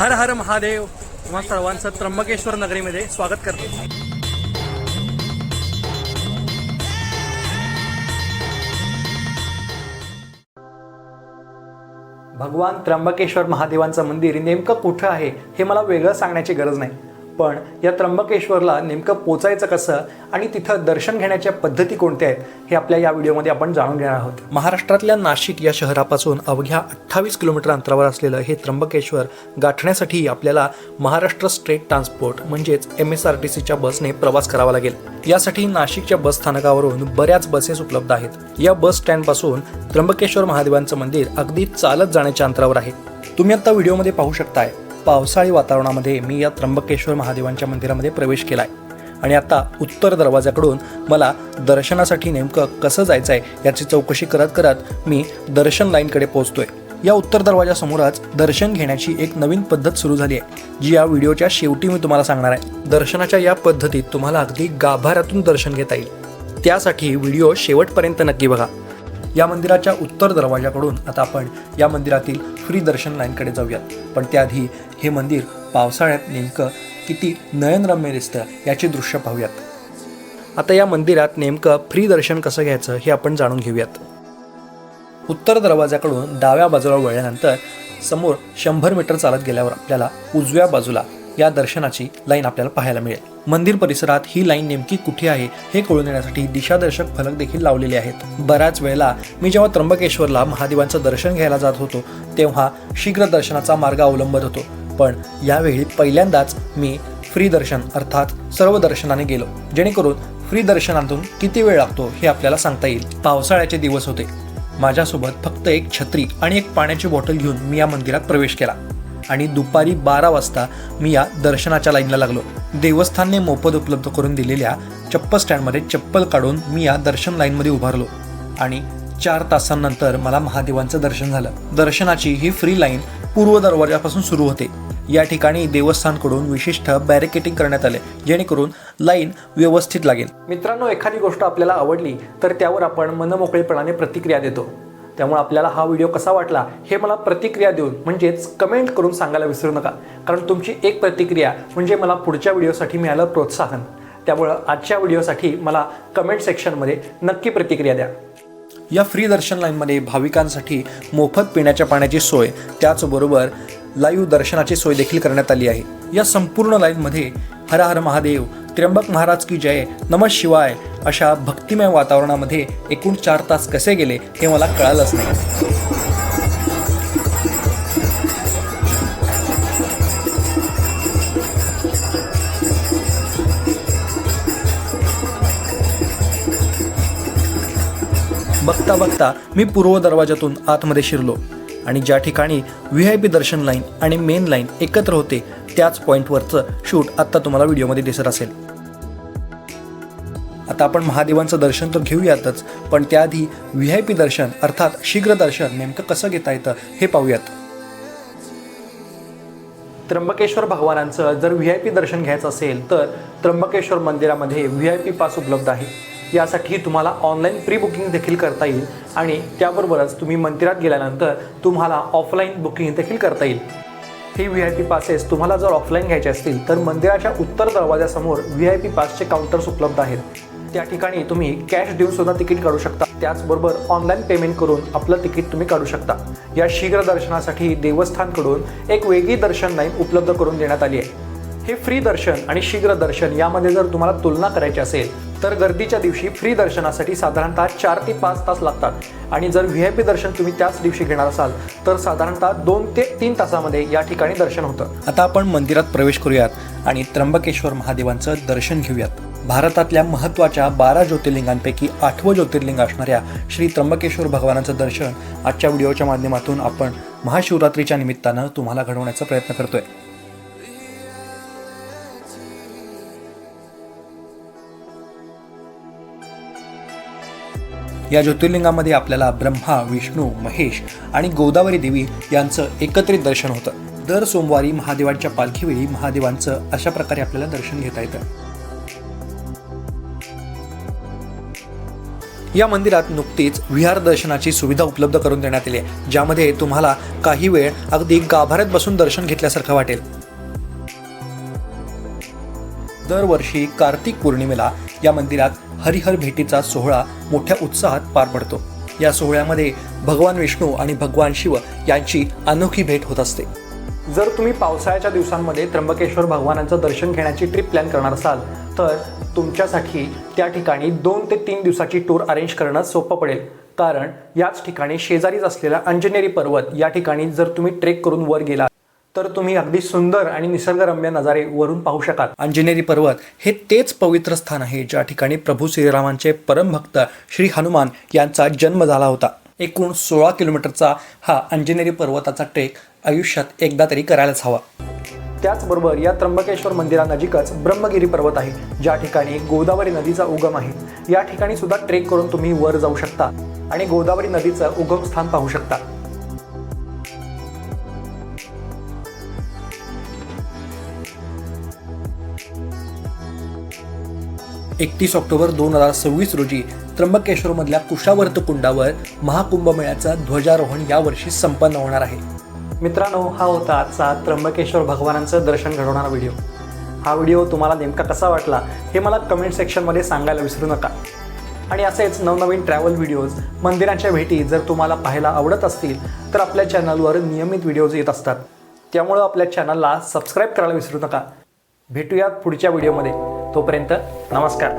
हर हर महादेव. तुम्हा सर्वांचं त्र्यंबकेश्वर नगरीमध्ये स्वागत करतो. भगवान त्र्यंबकेश्वर महादेवांचं मंदिर नेमकं कुठं आहे हे मला वेगळं सांगण्याची गरज नाही, पण या त्र्यंबकेश्वरला नेमकं पोचायचं कसं आणि तिथं दर्शन घेण्याच्या पद्धती कोणत्या आहेत हे आपल्या या व्हिडिओमध्ये आपण जाणून घेणार आहोत. महाराष्ट्रातल्या नाशिक या शहरापासून अवघ्या 28 किलोमीटर अंतरावर असलेलं हे त्र्यंबकेश्वर गाठण्यासाठी आपल्याला महाराष्ट्र स्टेट ट्रान्सपोर्ट म्हणजेच MSRTCच्या बसने प्रवास करावा लागेल. यासाठी नाशिकच्या बस स्थानकावरून बऱ्याच बसेस उपलब्ध आहेत. या बस स्टँडपासून त्र्यंबकेश्वर महादेवांचं मंदिर अगदी चालत जाण्याच्या अंतरावर आहे. तुम्ही आता व्हिडिओमध्ये पाहू शकताय, पावसाळी वातावरणामध्ये मी या त्र्यंबकेश्वर महादेवांच्या मंदिरामध्ये प्रवेश केलाय आणि आता उत्तर दरवाजाकडून मला दर्शनासाठी नेमकं कसं जायचं आहे याची चौकशी करत करत मी दर्शन लाईनकडे पोहोचतोय. या उत्तर दरवाजासमोरच दर्शन घेण्याची एक नवीन पद्धत सुरू झाली आहे, जी या व्हिडिओच्या शेवटी मी तुम्हाला सांगणार आहे. दर्शनाच्या या पद्धतीत तुम्हाला अगदी गाभाऱ्यातून दर्शन घेता येईल, त्यासाठी व्हिडिओ शेवटपर्यंत नक्की बघा. या मंदिराच्या उत्तर दरवाजाकडून आता आपण या मंदिरातील फ्री दर्शन लाईनकडे जाऊयात. पण त्याआधी हे मंदिर पावसाळ्यात नेमकं किती नयनरम्य दिसतं याचे दृश्य पाहूयात. आता या मंदिरात नेमकं फ्री दर्शन कसं घ्यायचं हे आपण जाणून घेऊयात. उत्तर दरवाजाकडून डाव्या बाजूला वळल्यानंतर समोर 100 मीटर चालत गेल्यावर आपल्याला उजव्या बाजूला या दर्शनाची लाईन आपल्याला पाहायला मिळेल. मंदिर परिसरात ही लाईन नेमकी कुठे आहे हे कळून देण्यासाठी दिशादर्शक फलक देखील लावलेले आहेत. बऱ्याच वेळेला मी जेव्हा त्र्यंबकेश्वरला महादेवांचं दर्शन घ्यायला जात होतो तेव्हा शीघ्र दर्शनाचा मार्ग अवलंबत होतो, पण यावेळी पहिल्यांदाच मी फ्री दर्शन अर्थात सर्व दर्शनाने गेलो, जेणेकरून फ्री दर्शनातून किती वेळ लागतो हे आपल्याला सांगता येईल. पावसाळ्याचे दिवस होते. माझ्यासोबत फक्त एक छत्री आणि एक पाण्याची बॉटल घेऊन मी या मंदिरात प्रवेश केला आणि दुपारी 12 वाजता मी या दर्शनाच्या लाईनला लागलो. देवस्थानने मोफत उपलब्ध करून दिलेल्या चप्पल स्टँडमध्ये चप्पल काढून मी या दर्शन लाईनमध्ये उभारलो आणि 4 तासांनंतर मला महादेवांचं दर्शन झालं. दर्शनाची ही फ्री लाईन पूर्व दरवाजापासून सुरू होते. या ठिकाणी देवस्थानकडून विशिष्ट बॅरिकेटिंग करण्यात आले, जेणेकरून लाईन व्यवस्थित लागेल. मित्रांनो, एखादी गोष्ट आपल्याला आवडली तर त्यावर आपण मनमोकळेपणाने प्रतिक्रिया देतो. त्यामुळे आपल्याला हा व्हिडिओ कसा वाटला हे मला प्रतिक्रिया देऊन म्हणजेच कमेंट करून सांगायला विसरू नका, कारण तुमची एक प्रतिक्रिया म्हणजे मला पुढच्या व्हिडिओसाठी मिळालं प्रोत्साहन. त्यामुळं आजच्या व्हिडिओसाठी मला कमेंट सेक्शनमध्ये नक्की प्रतिक्रिया द्या. या फ्री दर्शन लाईनमध्ये भाविकांसाठी मोफत पिण्याच्या पाण्याची सोय, त्याचबरोबर लाईव्ह दर्शनाची सोय देखील करण्यात आली आहे. या संपूर्ण लाईनमध्ये हर हर महादेव, त्र्यंबक महाराज की जय, नमः शिवाय अशा भक्तिमय वातावरणामध्ये एकूण 4 तास कसे गेले हे मला कळालंच नाही. बघता बघता मी पूर्व दरवाजातून आतमध्ये शिरलो आणि ज्या ठिकाणी VIP दर्शन लाईन आणि मेन लाईन एकत्र होते त्याच पॉईंटवरचं शूट आत्ता तुम्हाला व्हिडिओमध्ये दिसत असेल. आता आपण महादेवांचं दर्शन तर घेऊयातच, पण त्याआधी VIP दर्शन अर्थात शीघ्र दर्शन नेमकं कसं घेता येतं हे पाहूयात. त्र्यंबकेश्वर भगवानांचं जर VIP दर्शन घ्यायचं असेल तर त्र्यंबकेश्वर मंदिरामध्ये VIP पास उपलब्ध आहे. यासाठी तुम्हाला ऑनलाईन प्री बुकिंग देखील करता येईल आणि त्याबरोबरच तुम्ही मंदिरात गेल्यानंतर तुम्हाला ऑफलाईन बुकिंग देखील करता येईल. हे VIP पासेस तुम्हाला जर ऑफलाईन घ्यायचे असतील तर मंदिराच्या उत्तर दरवाजासमोर VIP पासचे काउंटर्स उपलब्ध आहेत. त्या ठिकाणी तुम्ही कॅश देऊन सुद्धा तिकीट काढू शकता. त्याचबरोबर ऑनलाईन पेमेंट करून आपलं तिकीट तुम्ही काढू शकता. या शीघ्र दर्शनासाठी देवस्थानकडून एक वेगळी दर्शन लाईन उपलब्ध करून देण्यात आली आहे. हे फ्री दर्शन आणि शीघ्र दर्शन यामध्ये जर तुम्हाला तुलना करायची असेल तर गर्दीच्या दिवशी फ्री दर्शनासाठी साधारणतः 4 ते 5 तास लागतात आणि जर VIP दर्शन तुम्ही त्याच दिवशी घेणार असाल तर साधारणतः 2 ते 3 तासामध्ये या ठिकाणी दर्शन होतं. आता आपण मंदिरात प्रवेश करूयात आणि त्र्यंबकेश्वर महादेवांचं दर्शन घेऊयात. भारतातल्या महत्त्वाच्या 12 ज्योतिर्लिंगांपैकी 8वं ज्योतिर्लिंग असणाऱ्या श्री त्र्यंबकेश्वर भगवानांचं दर्शन आजच्या व्हिडिओच्या माध्यमातून आपण महाशिवरात्रीच्या निमित्तानं तुम्हाला घडवण्याचा प्रयत्न करतोय. या ज्योतिर्लिंगामध्ये आपल्याला ब्रह्मा, विष्णू, महेश आणि गोदावरी देवी यांचं एकत्रित दर्शन होतं. दर सोमवारी महादेवांच्या पालखीवेळी महादेवांचं अशा प्रकारे आपल्याला दर्शन घेता येतं. या मंदिरात नुकतीच विहार दर्शनाची सुविधा उपलब्ध करून देण्यात आली आहे, ज्यामध्ये तुम्हाला काही वेळ अगदी गाभाऱ्यात बसून दर्शन घेतल्यासारखं वाटेल। दरवर्षी कार्तिक पौर्णिमेला या मंदिरात हरिहर भेटीचा सोहळा मोठ्या उत्साहात पार पडतो। या सोहळ्यामध्ये भगवान विष्णू आणि भगवान शिव यांची अनोखी भेट होत असते। जर तुम्ही पावसाळ्याच्या दिवसांमध्ये त्र्यंबकेश्वर भगवानांचं दर्शन घेण्याची ट्रिप प्लॅन करणार असाल तर तुमच्यासाठी त्या ठिकाणी 2 ते 3 दिवसाची टूर अरेंज करणं सोपं पडेल, कारण याच ठिकाणी शेजारीच असलेला अंजनेरी पर्वत या ठिकाणी जर तुम्ही ट्रेक करून वर गेला तर तुम्ही अगदी सुंदर आणि निसर्गरम्य नजारे वरून पाहू शकाल। अंजनेरी पर्वत हे तेच पवित्र स्थान आहे ज्या ठिकाणी प्रभू श्रीरामांचे परमभक्त श्री हनुमान यांचा जन्म झाला होता। एकूण 16 किलोमीटरचा हा अंजनेरी पर्वताचा ट्रेक आयुष्यात एकदा तरी करायलाच हवा। त्याचबरोबर या त्र्यंबकेश्वर मंदिरानजीकच ब्रह्मगिरी पर्वत आहे, ज्या ठिकाणी गोदावरी नदीचा उगम आहे। या ठिकाणी सुद्धा ट्रेक करून तुम्ही वर जाऊ शकता आणि गोदावरी नदीचं उगमस्थान पाहू शकता। 31 ऑक्टोबर 2026 रोजी त्र्यंबकेश्वरमधल्या कुशावर्त कुंडावर महाकुंभमेळ्याचं ध्वजारोहण यावर्षी संपन्न होणार आहे। मित्रांनो, हा होता आजचा त्र्यंबकेश्वर भगवानांचं दर्शन घडवणारा व्हिडिओ। हा व्हिडिओ तुम्हाला नेमका कसा वाटला हे मला कमेंट सेक्शनमध्ये सांगायला विसरू नका। आणि असेच नवनवीन ट्रॅव्हल व्हिडिओज, मंदिरांच्या भेटी जर तुम्हाला पाहायला आवडत असतील तर आपल्या चॅनलवर नियमित व्हिडिओज येत असतात, त्यामुळे आपल्या चॅनलला सबस्क्राईब करायला विसरू नका। भेटूयात पुढच्या व्हिडिओमध्ये, तोपर्यंत नमस्कार।